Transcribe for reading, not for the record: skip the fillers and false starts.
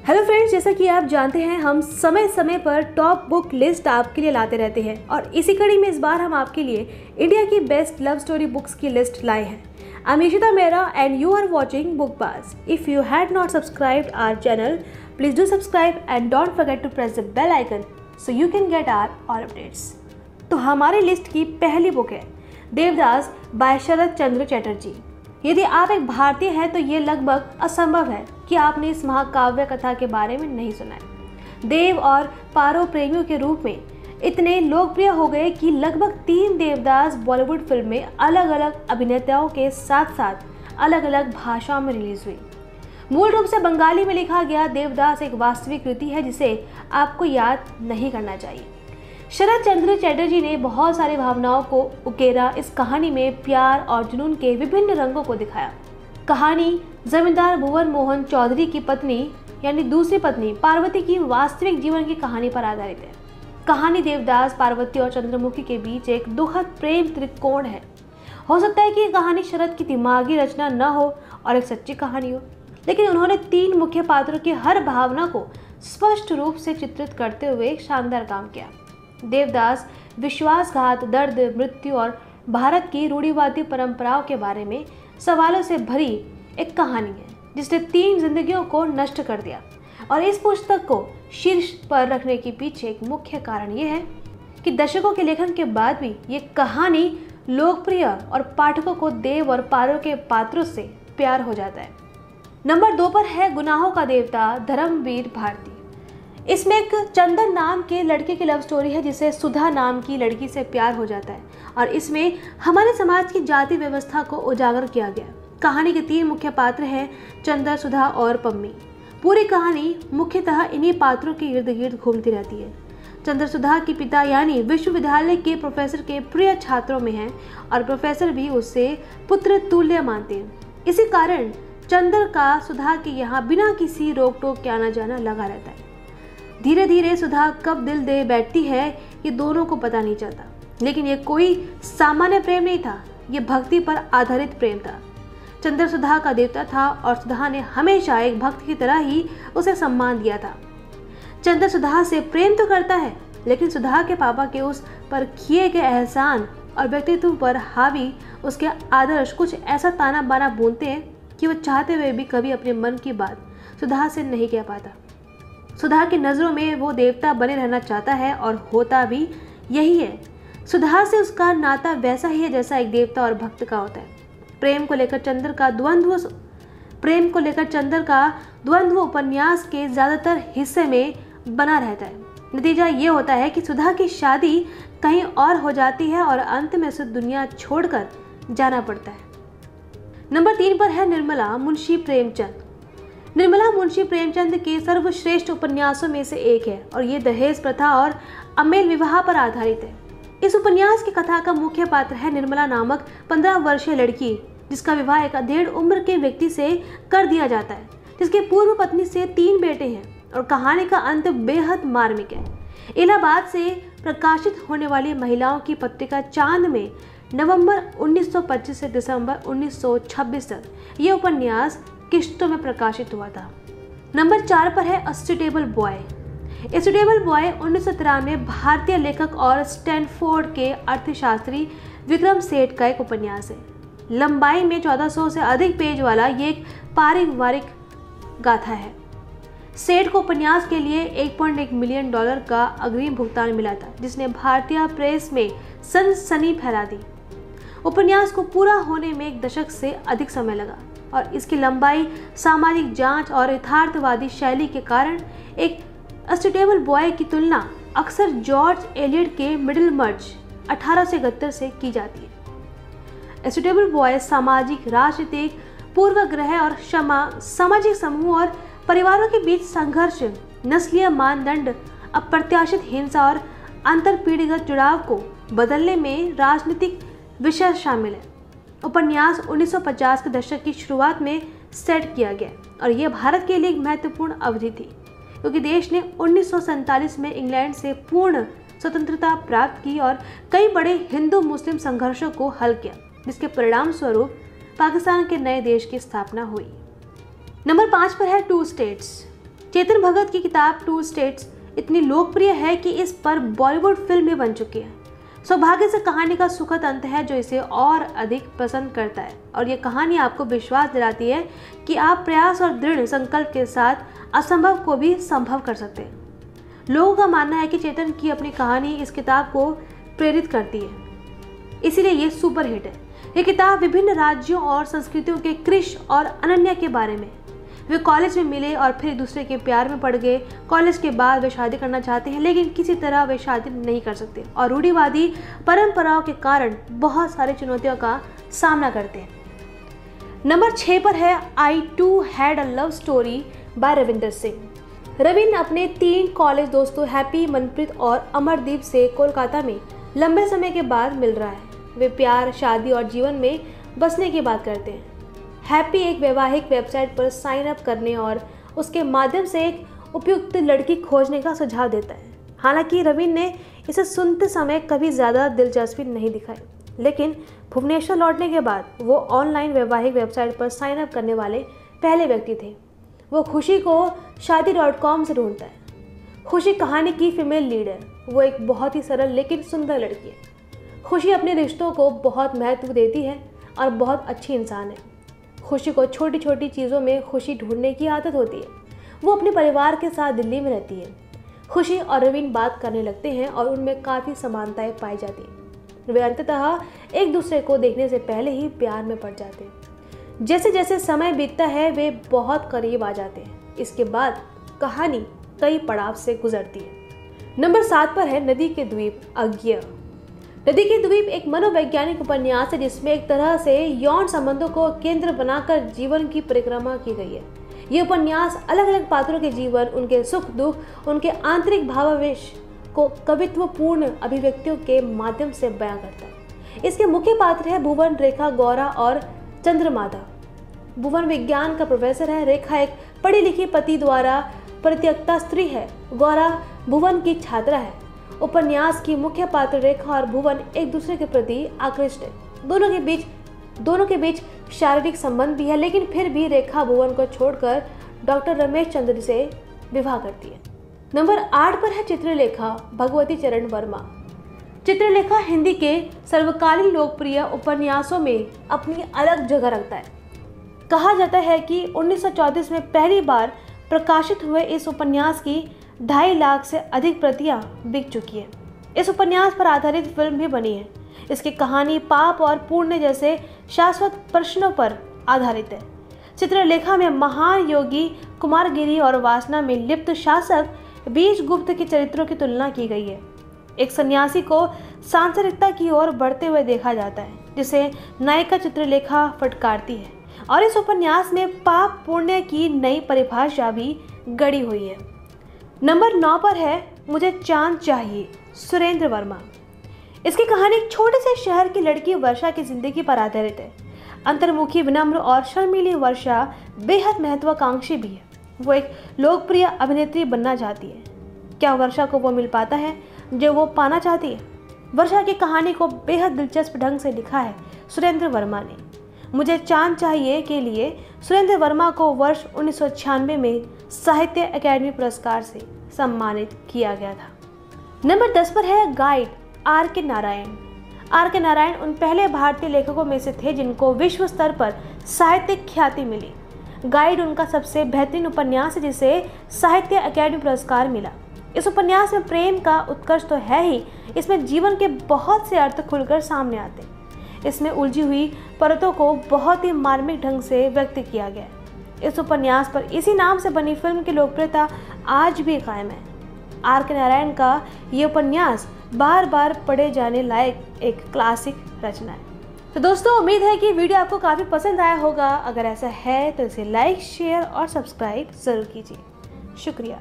Hello friends, जैसा कि आप जानते हैं हम समय समय पर टॉप बुक लिस्ट आपके लिए लाते रहते हैं और इसी कड़ी में इस बार हम आपके लिए इंडिया की बेस्ट लव स्टोरी बुक्स की लिस्ट लाए हैं। I am Ishita Mehra and you are watching book Baaz. If you had not subscribed our channel, please do subscribe and don't forget to press the bell icon so you can get our all updates. तो हमारी list की पहली book है Devdas by Sharat Chandra Chatterjee. यदि आप एक भारतीय हैं तो ये लगभग असंभव है कि आपने इस महाकाव्य कथा के बारे में नहीं सुना है। देव और पारो प्रेमियों के रूप में इतने लोकप्रिय हो गए कि लगभग 3 देवदास बॉलीवुड फिल्में अलग अलग अभिनेताओं के साथ साथ अलग अलग भाषाओं में रिलीज हुई। मूल रूप से बंगाली में लिखा गया देवदास एक वास्तविक कृति है जिसे आपको याद नहीं करना चाहिए। शरद चंद्र चटर्जी ने बहुत सारी भावनाओं को उकेरा। इस कहानी में प्यार और जुनून के विभिन्न रंगों को दिखाया। कहानी जमींदार भुवन मोहन चौधरी की पत्नी यानी दूसरी पत्नी पार्वती की वास्तविक जीवन की कहानी पर आधारित है। कहानी देवदास, पार्वती और चंद्रमुखी के बीच एक दुखद प्रेम त्रिकोण है। हो सकता है कि ये कहानी शरद की दिमागी रचना न हो और एक सच्ची कहानी हो, लेकिन उन्होंने 3 मुख्य पात्रों की हर भावना को स्पष्ट रूप से चित्रित करते हुए एक शानदार काम किया। देवदास विश्वासघात, दर्द, मृत्यु और भारत की रूढ़िवादी परंपराओं के बारे में सवालों से भरी एक कहानी है जिसने 3 जिंदगियों को नष्ट कर दिया। और इस पुस्तक को शीर्ष पर रखने के पीछे एक मुख्य कारण ये है कि दशकों के लेखन के बाद भी ये कहानी लोकप्रिय और पाठकों को देव और पारो के पात्रों से प्यार हो जाता है। नंबर 2 पर है गुनाहों का देवता धर्मवीर भारती। इसमें एक चंदन नाम के लड़के की लव स्टोरी है जिसे सुधा नाम की लड़की से प्यार हो जाता है और इसमें हमारे समाज की जाति व्यवस्था को उजागर किया गया। कहानी के 3 मुख्य पात्र हैं चंदर, सुधा और पम्मी। पूरी कहानी मुख्यतः इन्हीं पात्रों के इर्द गिर्द घूमती रहती है। चंदर सुधा के पिता यानी विश्वविद्यालय के प्रोफेसर के प्रिय छात्रों में हैं और प्रोफेसर भी उससे पुत्र तुल्य मानते हैं। इसी कारण चंदर का सुधा के यहाँ बिना किसी रोक टोक के आना जाना लगा रहता है। धीरे धीरे सुधा कब दिल दे बैठती है ये दोनों को पता नहीं चलता, लेकिन ये कोई सामान्य प्रेम नहीं था, ये भक्ति पर आधारित प्रेम था। चंद्र सुधा का देवता था और सुधा ने हमेशा एक भक्त की तरह ही उसे सम्मान दिया था। चंद्र सुधा से प्रेम तो करता है, लेकिन सुधा के पापा के उस पर किए गए एहसान और व्यक्तित्व पर हावी उसके आदर्श कुछ ऐसा ताना बाना बुनते हैं कि वो चाहते हुए भी कभी अपने मन की बात सुधा से नहीं कह पाता। सुधा की नज़रों में वो देवता बने रहना चाहता है और होता भी यही है। सुधा से उसका नाता वैसा ही है जैसा एक देवता और भक्त का होता है। प्रेम को लेकर चंद्र का द्वंद्व उपन्यास के ज़्यादातर हिस्से में बना रहता है। नतीजा ये होता है कि सुधा की शादी कहीं और हो जाती है और अंत में उसे दुनिया छोड़कर जाना पड़ता है। नंबर 3 पर है निर्मला मुंशी प्रेमचंद। निर्मला मुंशी प्रेमचंद के सर्वश्रेष्ठ उपन्यासों में से एक है और ये दहेज प्रथा और अमेल विवाह पर आधारित है। इस उपन्यास की कथा का मुख्य पात्र है निर्मला नामक 15 वर्षीय लड़की जिसका विवाह एक अधेड़ उम्र के व्यक्ति से कर दिया जाता है, जिसके पूर्व पत्नी से 3 बेटे हैं और कहानी का अंत बेहद मार्मिक है। इलाहाबाद से प्रकाशित होने वाली महिलाओं की पत्रिका चांद में नवंबर 1925 से दिसंबर 1926 तक ये उपन्यास किश्तों में प्रकाशित हुआ था। नंबर 4 पर है a suitable boy. A suitable boy 1993 में भारतीय लेखक और स्टैनफोर्ड के अर्थशास्त्री विक्रम सेठ का एक उपन्यास है। लंबाई में 1400 से अधिक पेज वाला ये एक पारिवारिक गाथा है। सेठ को उपन्यास के लिए $1.1 मिलियन का अग्रिम भुगतान मिला था, जिसने भारतीय प्रेस में सनसनी फैला दी। उपन्यास को पूरा होने में 1 दशक से अधिक समय लगा और इसकी लंबाई, सामाजिक जांच और यथार्थवादी शैली के कारण एक अस्टेबल बॉय की तुलना अक्सर जॉर्ज एलियट के मिडलमर्च 1871 से की जाती है। अस्टेबल बॉय सामाजिक, राजनीतिक पूर्वाग्रह और क्षमा, सामाजिक समूह और परिवारों के बीच संघर्ष, नस्लीय मानदंड, अप्रत्याशित हिंसा और अंतरपीढ़ीगत जुड़ाव को बदलने में राजनीतिक विषय शामिल है। उपन्यास 1950 के दशक की शुरुआत में सेट किया गया और यह भारत के लिए एक महत्वपूर्ण अवधि थी क्योंकि देश ने 1947 में इंग्लैंड से पूर्ण स्वतंत्रता प्राप्त की और कई बड़े हिंदू मुस्लिम संघर्षों को हल किया, जिसके परिणाम स्वरूप पाकिस्तान के नए देश की स्थापना हुई। नंबर 5 पर है 2 स्टेट्स। चेतन भगत की किताब टू स्टेट्स इतनी लोकप्रिय है कि इस पर बॉलीवुड फिल्म भी बन चुकी है। सौभाग्य से कहानी का सुखद अंत है जो इसे और अधिक पसंद करता है, और ये कहानी आपको विश्वास दिलाती है कि आप प्रयास और दृढ़ संकल्प के साथ असंभव को भी संभव कर सकते हैं। लोगों का मानना है कि चेतन की अपनी कहानी इस किताब को प्रेरित करती है, इसीलिए ये सुपर हिट है। ये किताब विभिन्न राज्यों और संस्कृतियों के क्रिश और अनन्या के बारे में। वे कॉलेज में मिले और फिर एक दूसरे के प्यार में पड़ गए। कॉलेज के बाद वे शादी करना चाहते हैं, लेकिन किसी तरह वे शादी नहीं कर सकते और रूढ़िवादी परंपराओं के कारण बहुत सारी चुनौतियों का सामना करते हैं। नंबर 6 पर है I too had a love story by Ravinder Singh. Ravindra अपने 3 कॉलेज दोस्तों हैप्पी, मनप्रीत और अमरदीप से कोलकाता में लंबे समय के बाद मिल रहा है। वे प्यार, शादी और जीवन में बसने की बात करते हैं। हैप्पी एक वैवाहिक वेबसाइट पर साइन अप करने और उसके माध्यम से एक उपयुक्त लड़की खोजने का सुझाव देता है। हालांकि रविंद्र ने इसे सुनते समय कभी ज़्यादा दिलचस्पी नहीं दिखाई, लेकिन भुवनेश्वर लौटने के बाद वो ऑनलाइन वैवाहिक वेबसाइट पर साइन अप करने वाले पहले व्यक्ति थे। वो खुशी को शादी.com से ढूंढता है। खुशी कहानी की फीमेल लीड है। वो एक बहुत ही सरल लेकिन सुंदर लड़की है। खुशी अपने रिश्तों को बहुत महत्व देती है और बहुत अच्छी इंसान है। खुशी को छोटी छोटी चीज़ों में खुशी ढूंढने की आदत होती है। वो अपने परिवार के साथ दिल्ली में रहती है। खुशी और रविंद्र बात करने लगते हैं और उनमें काफ़ी समानताएं पाई जाती हैं। वे अंततः एक दूसरे को देखने से पहले ही प्यार में पड़ जाते हैं। जैसे जैसे समय बीतता है वे बहुत करीब आ जाते हैं। इसके बाद कहानी कई पड़ाव से गुजरती है। नंबर 7 पर है नदी के द्वीप अज्ञेय। नदी के द्वीप एक मनोवैज्ञानिक उपन्यास है जिसमें एक तरह से यौन संबंधों को केंद्र बनाकर जीवन की परिक्रमा की गई है। ये उपन्यास अलग अलग पात्रों के जीवन, उनके सुख दुख, उनके आंतरिक भावावेश को कवित्वपूर्ण अभिव्यक्तियों के माध्यम से बयां करता है। इसके मुख्य पात्र है भुवन, रेखा, गौरा और चंद्रमाधा। भुवन विज्ञान का प्रोफेसर है। रेखा एक पढ़ी लिखी पति द्वारा परित्यक्ता स्त्री है। गौरा भुवन की छात्रा है। उपन्यास की मुख्य पात्र रेखा और भुवन एक दूसरे के प्रति आकृष्ट है। दोनों के बीच शारीरिक संबंध भी है, लेकिन फिर भी रेखा भुवन को छोड़कर डॉक्टर रमेश चंद्र से विवाह करती है। नंबर 8 पर है चित्रलेखा भगवती चरण वर्मा। चित्रलेखा हिंदी के सर्वकालीन लोकप्रिय उपन्यासों में अपनी अलग जगह रखता है। कहा जाता है कि 1934 में पहली बार प्रकाशित हुए इस उपन्यास की 2.5 लाख से अधिक प्रतियां बिक चुकी है। इस उपन्यास पर आधारित फिल्म भी बनी है। इसकी कहानी पाप और पुण्य जैसे शाश्वत प्रश्नों पर आधारित है। चित्रलेखा में महान योगी कुमारगिरी और वासना में लिप्त शासक बीजगुप्त के चरित्रों की तुलना की गई है। एक सन्यासी को सांसारिकता की ओर बढ़ते हुए देखा जाता है, जिसे नायिका चित्रलेखा फटकारती है, और इस उपन्यास में पाप पुण्य की नई परिभाषा भी गढ़ी हुई है। नंबर 9 पर है मुझे चांद चाहिए सुरेंद्र वर्मा। इसकी कहानी एक छोटे से शहर की लड़की वर्षा की जिंदगी पर आधारित है। अंतर्मुखी, विनम्र और शर्मीली वर्षा बेहद महत्वाकांक्षी भी है। वो एक लोकप्रिय अभिनेत्री बनना चाहती है। क्या वर्षा को वो मिल पाता है जो वो पाना चाहती है? वर्षा की कहानी को बेहद दिलचस्प ढंग से लिखा है सुरेंद्र वर्मा ने। मुझे चांद चाहिए के लिए सुरेंद्र वर्मा को वर्ष 1996 में साहित्य अकादमी पुरस्कार से सम्मानित किया गया था। नंबर 10 पर है guide R K. Narayan. R K. Narayan उन पहले भारतीय लेखकों में से थे जिनको विश्व स्तर पर साहित्यिक ख्याति मिली। गाइड उनका सबसे बेहतरीन उपन्यास है जिसे साहित्य अकादमी पुरस्कार मिला। इस उपन्यास में प्रेम का उत्कर्ष तो है ही, इसमें जीवन के बहुत से अर्थ खुलकर सामने आते हैं। इसमें उलझी हुई परतों को बहुत ही मार्मिक ढंग से व्यक्त किया गया है। इस उपन्यास पर इसी नाम से बनी फिल्म की लोकप्रियता आज भी कायम है। आर.के. नारायण का ये उपन्यास बार बार पढ़े जाने लायक एक क्लासिक रचना है। तो दोस्तों, उम्मीद है कि वीडियो आपको काफ़ी पसंद आया होगा। अगर ऐसा है तो इसे लाइक, शेयर और सब्सक्राइब ज़रूर कीजिए। शुक्रिया।